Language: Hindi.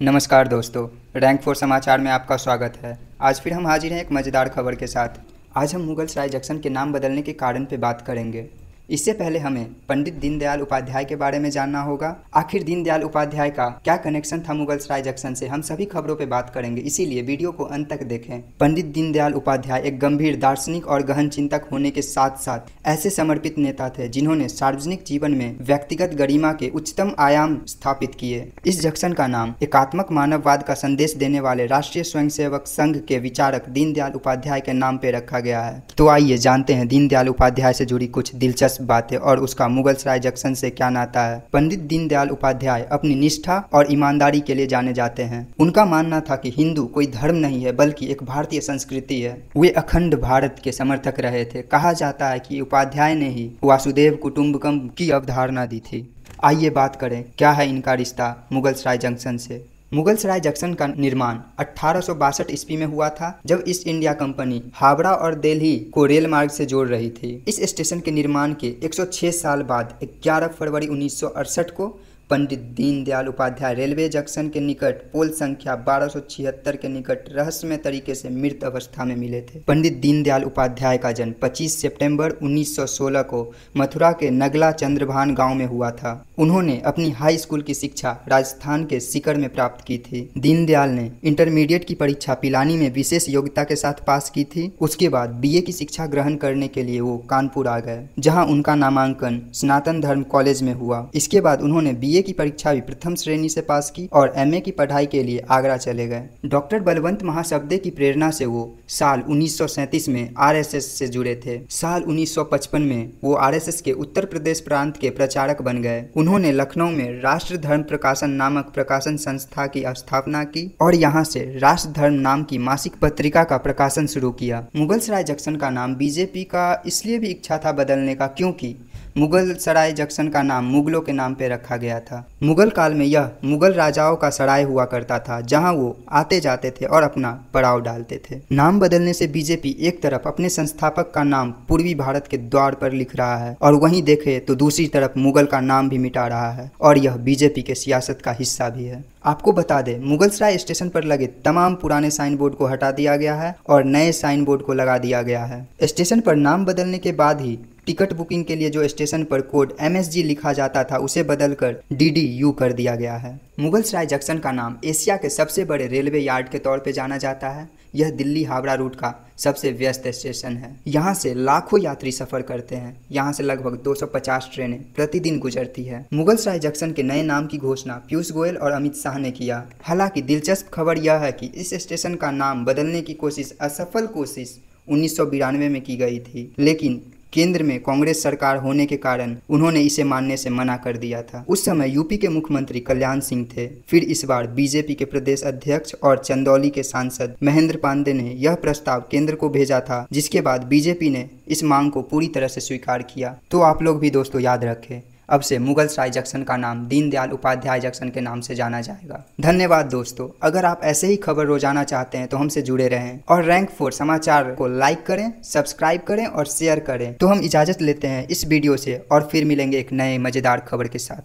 नमस्कार दोस्तों, रैंक 4 समाचार में आपका स्वागत है। आज फिर हम हाजिर हैं एक मज़ेदार खबर के साथ। आज हम मुगल सराय जंक्शन के नाम बदलने के कारण पे बात करेंगे। इससे पहले हमें पंडित दीनदयाल उपाध्याय के बारे में जानना होगा। आखिर दीनदयाल उपाध्याय का क्या कनेक्शन था मुगल सराय जंक्शन से, हम सभी खबरों पे बात करेंगे, इसीलिए वीडियो को अंत तक देखें। पंडित दीनदयाल उपाध्याय एक गंभीर दार्शनिक और गहन चिंतक होने के साथ साथ ऐसे समर्पित नेता थे जिन्होंने सार्वजनिक जीवन में व्यक्तिगत गरिमा के उच्चतम आयाम स्थापित किए। इस जंक्शन का नाम एकात्मक मानववाद का संदेश देने वाले राष्ट्रीय स्वयंसेवक संघ के विचारक दीनदयाल उपाध्याय के नाम पे रखा गया है। तो आइए जानते हैं दीनदयाल उपाध्याय से जुड़ी कुछ दिलचस्प बातें और उसका मुगल सराय जंक्शन से क्या नाता है। पंडित दीनदयाल उपाध्याय अपनी निष्ठा और ईमानदारी के लिए जाने जाते हैं। उनका मानना था कि हिंदू कोई धर्म नहीं है बल्कि एक भारतीय संस्कृति है। वे अखंड भारत के समर्थक रहे थे। कहा जाता है कि उपाध्याय ने ही वासुदेव कुटुंबकम की अवधारणा दी थी। आइए बात करें क्या है इनका रिश्ता मुगल सराय जंक्शन से। मुगल सराय जंक्शन का निर्माण 1862 ईस्वी में हुआ था, जब ईस्ट इंडिया कंपनी हावड़ा और दिल्ली को रेल मार्ग से जोड़ रही थी। इस स्टेशन के निर्माण के 106 साल बाद 11 फरवरी 1968 को पंडित दीनदयाल उपाध्याय रेलवे जंक्शन के निकट पोल संख्या 1276 के निकट रहस्यमय तरीके से मृत अवस्था में मिले थे। पंडित दीनदयाल उपाध्याय का जन्म 25 सितंबर 1916 को मथुरा के नगला चंद्रभान गांव में हुआ था। उन्होंने अपनी हाई स्कूल की शिक्षा राजस्थान के सीकर में प्राप्त की थी। दीनदयाल ने इंटरमीडिएट की परीक्षा पिलानी में विशेष योग्यता के साथ पास की थी। उसके बाद बीए की शिक्षा ग्रहण करने के लिए वो कानपुर आ गए, जहाँ उनका नामांकन सनातन धर्म कॉलेज में हुआ। इसके बाद उन्होंने बीए की परीक्षा भी प्रथम श्रेणी से पास की और एमए की पढ़ाई के लिए आगरा चले गए। डॉक्टर बलवंत महासब्दे की प्रेरणा से वो साल 1937 में आरएसएस से जुड़े थे। साल 1955 में वो आरएसएस के उत्तर प्रदेश प्रांत के प्रचारक बन गए। उन्होंने लखनऊ में राष्ट्र धर्म प्रकाशन नामक प्रकाशन संस्था की स्थापना की और यहाँ से राष्ट्र धर्म नाम की मासिक पत्रिका का प्रकाशन शुरू किया। मुगल सराय जंक्शन का नाम बीजेपी का इसलिए भी इच्छा था बदलने का क्योंकि मुगल सराय जंक्शन का नाम मुगलों के नाम पे रखा गया था। मुगल काल में यह मुगल राजाओं का सराय हुआ करता था, जहां वो आते जाते थे और अपना पड़ाव डालते थे। नाम बदलने से बीजेपी एक तरफ अपने संस्थापक का नाम पूर्वी भारत के द्वार पर लिख रहा है और वहीं देखे तो दूसरी तरफ मुगल का नाम भी मिटा रहा है और यह बीजेपी के सियासत का हिस्सा भी है। आपको बता दें, मुगल सराय स्टेशन पर लगे तमाम पुराने साइन बोर्ड को हटा दिया गया है और नए साइन बोर्ड को लगा दिया गया है। स्टेशन पर नाम बदलने के बाद ही टिकट बुकिंग के लिए जो स्टेशन पर कोड MSG लिखा जाता था उसे बदलकर DDU कर दिया गया है। मुगल सराय जंक्शन का नाम एशिया के सबसे बड़े रेलवे यार्ड के तौर पे जाना जाता है। यह दिल्ली हावड़ा रूट का सबसे व्यस्त स्टेशन है। यहाँ से लाखों यात्री सफर करते हैं। यहाँ से लगभग 250 ट्रेनें प्रतिदिन गुजरती है। मुगल सराय जंक्शन के नए नाम की घोषणा पीयूष गोयल और अमित शाह ने किया। हालांकि दिलचस्प खबर यह है कि इस स्टेशन का नाम बदलने की असफल कोशिश 1992 में की गई थी, लेकिन केंद्र में कांग्रेस सरकार होने के कारण उन्होंने इसे मानने से मना कर दिया था। उस समय यूपी के मुख्यमंत्री कल्याण सिंह थे। फिर इस बार बीजेपी के प्रदेश अध्यक्ष और चंदौली के सांसद महेंद्र पांडे ने यह प्रस्ताव केंद्र को भेजा था, जिसके बाद बीजेपी ने इस मांग को पूरी तरह से स्वीकार किया। तो आप लोग भी दोस्तों याद रखें, अब से मुगल सराय जंक्शन का नाम दीनदयाल उपाध्याय जंक्शन के नाम से जाना जाएगा। धन्यवाद दोस्तों। अगर आप ऐसे ही खबर रोजाना चाहते हैं तो हमसे जुड़े रहें और रैंक 4 समाचार को लाइक करें, सब्सक्राइब करें और शेयर करें। तो हम इजाजत लेते हैं इस वीडियो से और फिर मिलेंगे एक नए मजेदार खबर के साथ।